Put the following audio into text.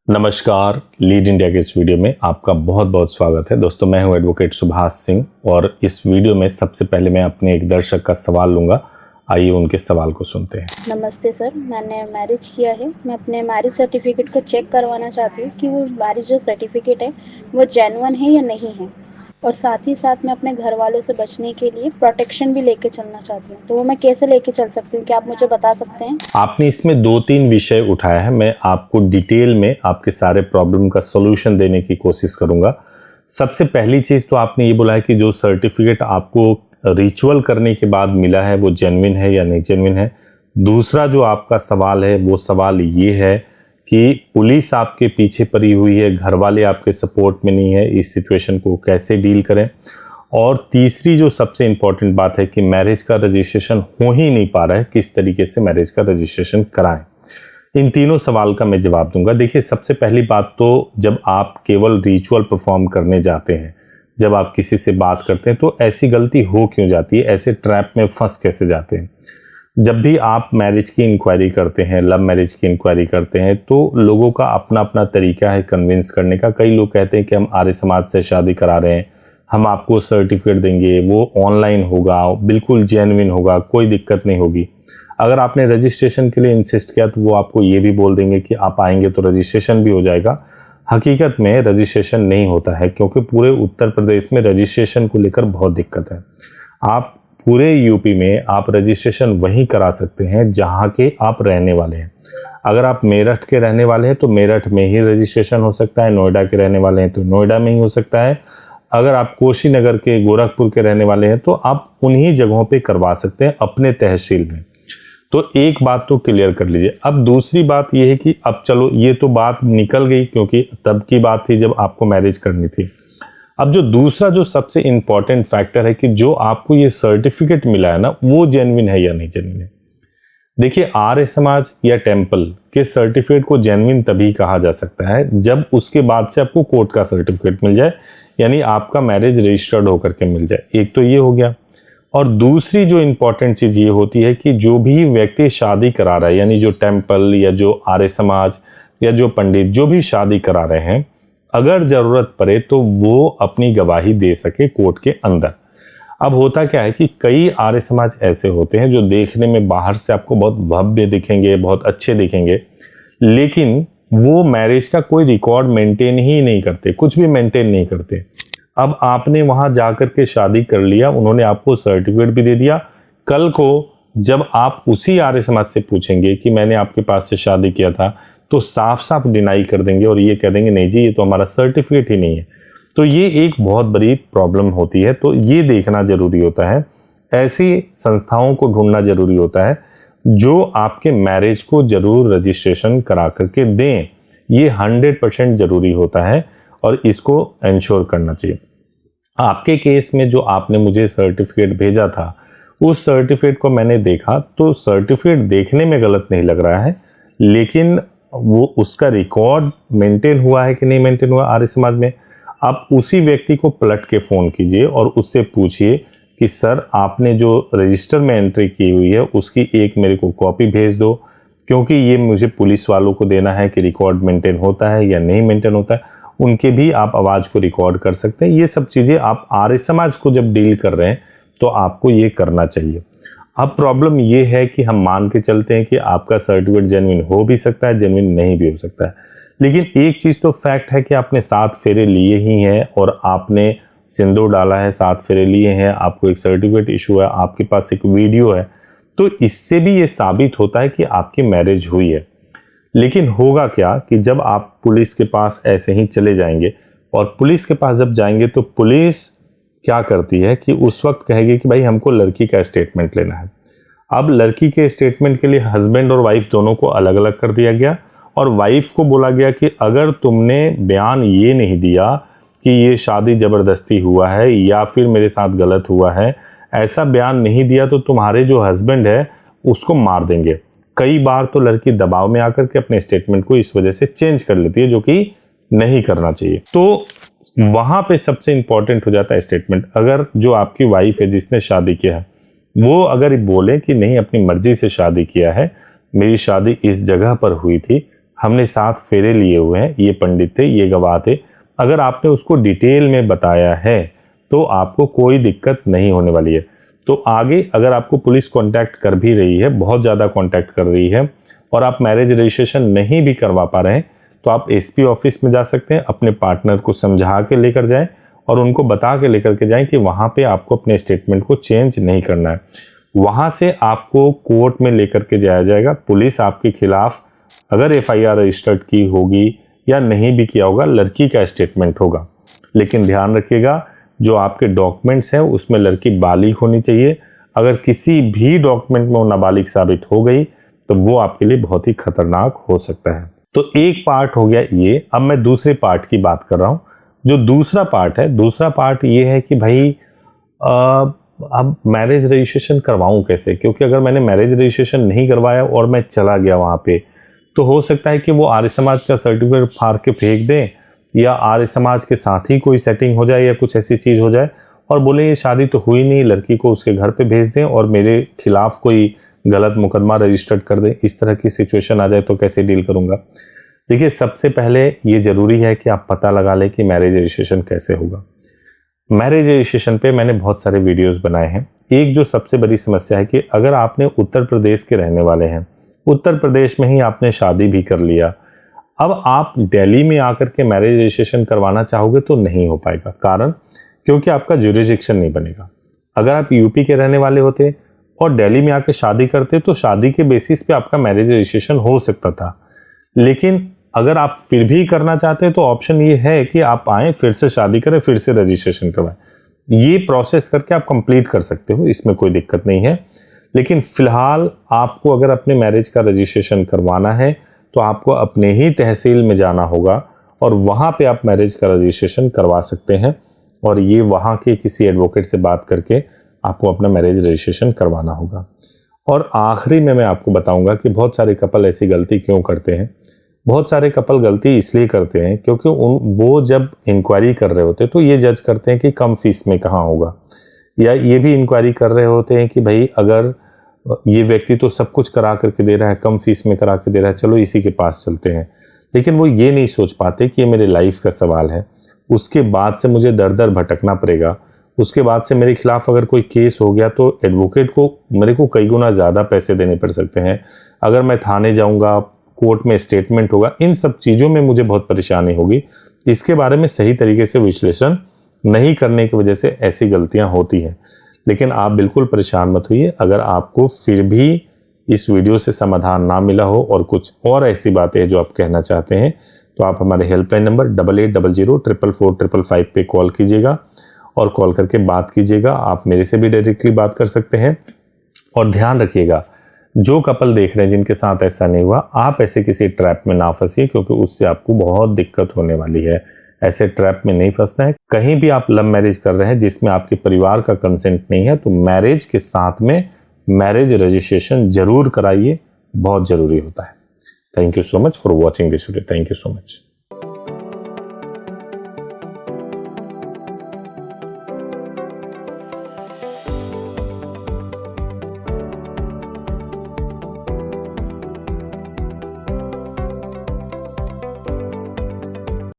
नमस्कार, lead India के इस वीडियो में आपका बहुत बहुत स्वागत है। दोस्तों, मैं हूं एडवोकेट सुभाष सिंह और इस वीडियो में सबसे पहले मैं अपने एक दर्शक का सवाल लूंगा। आइए उनके सवाल को सुनते हैं। नमस्ते सर, मैंने मैरिज किया है। मैं अपने मैरिज सर्टिफिकेट को चेक करवाना चाहती हूँ कि वो मैरिज जो सर्टिफिकेट है वो जेन्युइन है या नहीं है, और साथ ही साथ मैं अपने घर वालों से बचने के लिए प्रोटेक्शन भी लेके चलना चाहती हूँ। तो वो मैं कैसे लेके चल सकती हूँ, क्या आप मुझे बता सकते हैं? आपने इसमें 2-3 विषय उठाया है। मैं आपको डिटेल में आपके सारे प्रॉब्लम का सोल्यूशन देने की कोशिश करूंगा। सबसे पहली चीज़ तो आपने ये बोला है कि जो सर्टिफिकेट आपको रिचुअल करने के बाद मिला है वो जेन्युइन है या नहीं जेन्युइन है। दूसरा जो आपका सवाल है वो सवाल ये है कि पुलिस आपके पीछे पड़ी हुई है, घर वाले आपके सपोर्ट में नहीं है, इस सिचुएशन को कैसे डील करें। और तीसरी जो सबसे इम्पॉर्टेंट बात है कि मैरिज का रजिस्ट्रेशन हो ही नहीं पा रहा है, किस तरीके से मैरिज का रजिस्ट्रेशन कराएं। इन तीनों सवाल का मैं जवाब दूंगा। देखिए, सबसे पहली बात तो जब आप केवल रिचुअल परफॉर्म करने जाते हैं, जब आप किसी से बात करते हैं, तो ऐसी गलती हो क्यों जाती है, ऐसे ट्रैप में फंस कैसे जाते हैं। जब भी आप मैरिज की इंक्वायरी करते हैं, लव मैरिज की इंक्वायरी करते हैं, तो लोगों का अपना अपना तरीका है कन्विंस करने का। कई लोग कहते हैं कि हम आर्य समाज से शादी करा रहे हैं, हम आपको सर्टिफिकेट देंगे, वो ऑनलाइन होगा, बिल्कुल जेन्युइन होगा, कोई दिक्कत नहीं होगी। अगर आपने रजिस्ट्रेशन के लिए इंसिस्ट किया तो वो आपको ये भी बोल देंगे कि आप आएंगे तो रजिस्ट्रेशन भी हो जाएगा। हकीकत में रजिस्ट्रेशन नहीं होता है, क्योंकि पूरे उत्तर प्रदेश में रजिस्ट्रेशन को लेकर बहुत दिक्कत है। आप पूरे यूपी में आप रजिस्ट्रेशन वहीं करा सकते हैं जहां के आप रहने वाले हैं। अगर आप मेरठ के रहने वाले हैं तो मेरठ में ही रजिस्ट्रेशन हो सकता है, नोएडा के रहने वाले हैं तो नोएडा में ही हो सकता है, अगर आप कुशीनगर के, गोरखपुर के रहने वाले हैं तो आप उन्हीं जगहों पे करवा सकते हैं अपने तहसील में। तो एक बात तो क्लियर कर लीजिए। अब दूसरी बात यह है कि अब चलो, ये तो बात निकल गई क्योंकि तब की बात थी जब आपको मैरिज करनी थी। अब जो दूसरा जो सबसे इंपॉर्टेंट फैक्टर है कि जो आपको ये सर्टिफिकेट मिला है ना, वो जेन्युइन है या नहीं जेन्युइन है। देखिए, आर्य समाज या टेम्पल के सर्टिफिकेट को जेन्युइन तभी कहा जा सकता है जब उसके बाद से आपको कोर्ट का सर्टिफिकेट मिल जाए, यानी आपका मैरिज रजिस्टर्ड होकर के मिल जाए। एक तो ये हो गया। और दूसरी जो इंपॉर्टेंट चीज ये होती है कि जो भी व्यक्ति शादी करा रहा है, यानी जो टेम्पल या जो आर्य समाज या जो पंडित जो भी शादी करा रहे हैं, अगर जरूरत पड़े तो वो अपनी गवाही दे सके कोर्ट के अंदर। अब होता क्या है कि कई आर्य समाज ऐसे होते हैं जो देखने में बाहर से आपको बहुत भव्य दिखेंगे, बहुत अच्छे दिखेंगे, लेकिन वो मैरिज का कोई रिकॉर्ड मेंटेन ही नहीं करते, कुछ भी मेंटेन नहीं करते। अब आपने वहां जाकर के शादी कर लिया, उन्होंने आपको सर्टिफिकेट भी दे दिया। कल को जब आप उसी आर्य समाज से पूछेंगे कि मैंने आपके पास से शादी किया था, तो साफ साफ डिनाई कर देंगे और ये कह देंगे नहीं जी, ये तो हमारा सर्टिफिकेट ही नहीं है। तो ये एक बहुत बड़ी प्रॉब्लम होती है। तो ये देखना जरूरी होता है, ऐसी संस्थाओं को ढूंढना जरूरी होता है जो आपके मैरिज को जरूर रजिस्ट्रेशन करा करके दें। ये 100% जरूरी होता है और इसको इंश्योर करना चाहिए। आपके केस में जो आपने मुझे सर्टिफिकेट भेजा था, उस सर्टिफिकेट को मैंने देखा तो सर्टिफिकेट देखने में गलत नहीं लग रहा है, लेकिन वो उसका रिकॉर्ड मेंटेन हुआ है कि नहीं मेंटेन हुआ आर्य समाज में। आप उसी व्यक्ति को पलट के फ़ोन कीजिए और उससे पूछिए कि सर, आपने जो रजिस्टर में एंट्री की हुई है उसकी एक मेरे को कॉपी भेज दो, क्योंकि ये मुझे पुलिस वालों को देना है कि रिकॉर्ड मेंटेन होता है या नहीं मेंटेन होता है। उनके भी आप आवाज़ को रिकॉर्ड कर सकते हैं। ये सब चीज़ें आप आर्य समाज को जब डील कर रहे हैं तो आपको ये करना चाहिए। अब प्रॉब्लम ये है कि हम मान के चलते हैं कि आपका सर्टिफिकेट जेन्युइन हो भी सकता है, जेन्युइन नहीं भी हो सकता है, लेकिन एक चीज़ तो फैक्ट है कि आपने 7 फेरे लिए ही हैं और आपने सिंदूर डाला है, 7 फेरे लिए हैं, आपको एक सर्टिफिकेट इशू है, आपके पास एक वीडियो है, तो इससे भी ये साबित होता है कि आपकी मैरिज हुई है। लेकिन होगा क्या कि जब आप पुलिस के पास ऐसे ही चले जाएंगे और पुलिस के पास जब जाएंगे तो पुलिस क्या करती है कि उस वक्त कहेगी कि भाई हमको लड़की का स्टेटमेंट लेना है। अब लड़की के स्टेटमेंट के लिए हस्बैंड और वाइफ दोनों को अलग अलग कर दिया गया और वाइफ को बोला गया कि अगर तुमने बयान ये नहीं दिया कि ये शादी ज़बरदस्ती हुआ है या फिर मेरे साथ गलत हुआ है, ऐसा बयान नहीं दिया तो तुम्हारे जो हस्बैंड है उसको मार देंगे। कई बार तो लड़की दबाव में आकर के अपने स्टेटमेंट को इस वजह से चेंज कर लेती है, जो कि नहीं करना चाहिए। तो वहां पे सबसे इंपॉर्टेंट हो जाता है स्टेटमेंट। अगर जो आपकी वाइफ है जिसने शादी किया है, वो अगर बोले कि नहीं अपनी मर्जी से शादी किया है, मेरी शादी इस जगह पर हुई थी, हमने 7 फेरे लिए हुए हैं, ये पंडित थे, ये गवाह थे, अगर आपने उसको डिटेल में बताया है तो आपको कोई दिक्कत नहीं होने वाली है। तो आगे अगर आपको पुलिस कांटेक्ट कर भी रही है, बहुत ज़्यादा कांटेक्ट कर रही है, और आप मैरिज रजिस्ट्रेशन नहीं भी करवा पा रहे हैं, तो आप एसपी ऑफिस में जा सकते हैं, अपने पार्टनर को समझा के लेकर जाएं और उनको बता के लेकर के जाएं कि वहाँ पे आपको अपने स्टेटमेंट को चेंज नहीं करना है। वहाँ से आपको कोर्ट में लेकर के जाया जाएगा। पुलिस आपके खिलाफ अगर एफआईआर रजिस्टर्ड की होगी या नहीं भी किया होगा, लड़की का स्टेटमेंट होगा। लेकिन ध्यान रखिएगा, जो आपके डॉक्यूमेंट्स हैं उसमें लड़की बालिग होनी चाहिए। अगर किसी भी डॉक्यूमेंट में वो नाबालिग साबित हो गई तो वो आपके लिए बहुत ही खतरनाक हो सकता है। तो एक पार्ट हो गया ये। अब मैं दूसरे पार्ट की बात कर रहा हूँ। जो दूसरा पार्ट है, दूसरा पार्ट ये है कि भाई अब मैरिज रजिस्ट्रेशन करवाऊँ कैसे, क्योंकि अगर मैंने मैरिज रजिस्ट्रेशन नहीं करवाया और मैं चला गया वहाँ पे, तो हो सकता है कि वो आर्य समाज का सर्टिफिकेट फाड़ के फेंक दें, या आर्य समाज के साथ ही कोई सेटिंग हो जाए या कुछ ऐसी चीज़ हो जाए और बोले ये शादी तो हुई नहीं, लड़की को उसके घर पे भेज दें और मेरे खिलाफ कोई गलत मुकदमा रजिस्टर्ड कर दें। इस तरह की सिचुएशन आ जाए तो कैसे डील करूँगा। देखिए, सबसे पहले ये ज़रूरी है कि आप पता लगा लें कि मैरिज रजिस्ट्रेशन कैसे होगा। मैरिज रजिस्ट्रेशन पे मैंने बहुत सारे वीडियोस बनाए हैं। एक जो सबसे बड़ी समस्या है कि अगर आपने उत्तर प्रदेश के रहने वाले हैं, उत्तर प्रदेश में ही आपने शादी भी कर लिया, अब आप दिल्ली में आकर के मैरिज रजिस्ट्रेशन करवाना चाहोगे तो नहीं हो पाएगा। कारण क्योंकि आपका जुरिडिक्शन नहीं बनेगा। अगर आप यूपी के रहने वाले होते और दिल्ली में आकर शादी करते तो शादी के बेसिस पे आपका मैरिज रजिस्ट्रेशन हो सकता था। लेकिन अगर आप फिर भी करना चाहते हैं तो ऑप्शन ये है कि आप आएँ, फिर से शादी करें, फिर से रजिस्ट्रेशन करवाएं। ये प्रोसेस करके आप कंप्लीट कर सकते हो, इसमें कोई दिक्कत नहीं है। लेकिन फिलहाल आपको अगर अपने मैरिज का रजिस्ट्रेशन करवाना है तो आपको अपने ही तहसील में जाना होगा और वहाँ पे आप मैरिज का रजिस्ट्रेशन करवा सकते हैं, और ये वहाँ के किसी एडवोकेट से बात करके आपको अपना मैरिज रजिस्ट्रेशन करवाना होगा। और आखिरी में मैं आपको बताऊंगा कि बहुत सारे कपल ऐसी गलती क्यों करते हैं। बहुत सारे कपल गलती इसलिए करते हैं क्योंकि वो जब इंक्वायरी कर रहे होते हैं तो ये जज करते हैं कि कम फीस में कहाँ होगा, या ये भी इंक्वायरी कर रहे होते हैं कि भाई अगर ये व्यक्ति तो सब कुछ करा करके दे रहा है, कम फीस में करा के दे रहा है, चलो इसी के पास चलते हैं। लेकिन वो ये नहीं सोच पाते कि ये मेरे लाइफ का सवाल है, उसके बाद से मुझे दर दर भटकना पड़ेगा, उसके बाद से मेरे खिलाफ अगर कोई केस हो गया तो एडवोकेट को मेरे को कई गुना ज़्यादा पैसे देने पड़ सकते हैं। अगर मैं थाने जाऊँगा, कोर्ट में स्टेटमेंट होगा, इन सब चीज़ों में मुझे बहुत परेशानी होगी। इसके बारे में सही तरीके से विश्लेषण नहीं करने की वजह से ऐसी गलतियां होती हैं। लेकिन आप बिल्कुल परेशान मत होइए। अगर आपको फिर भी इस वीडियो से समाधान ना मिला हो और कुछ और ऐसी बातें जो आप कहना चाहते हैं, तो आप हमारे हेल्पलाइन नंबर 8800444555 पे कॉल कीजिएगा और कॉल करके बात कीजिएगा। आप मेरे से भी डायरेक्टली बात कर सकते हैं। और ध्यान रखिएगा, जो कपल देख रहे हैं जिनके साथ ऐसा नहीं हुआ, आप ऐसे किसी ट्रैप में ना फंसिए, क्योंकि उससे आपको बहुत दिक्कत होने वाली है। ऐसे ट्रैप में नहीं फंसना है। कहीं भी आप लव मैरिज कर रहे हैं जिसमें आपके परिवार का कंसेंट नहीं है, तो मैरिज के साथ में मैरिज रजिस्ट्रेशन जरूर कराइए, बहुत जरूरी होता है। Thank you so much for watching this video. Thank you so much.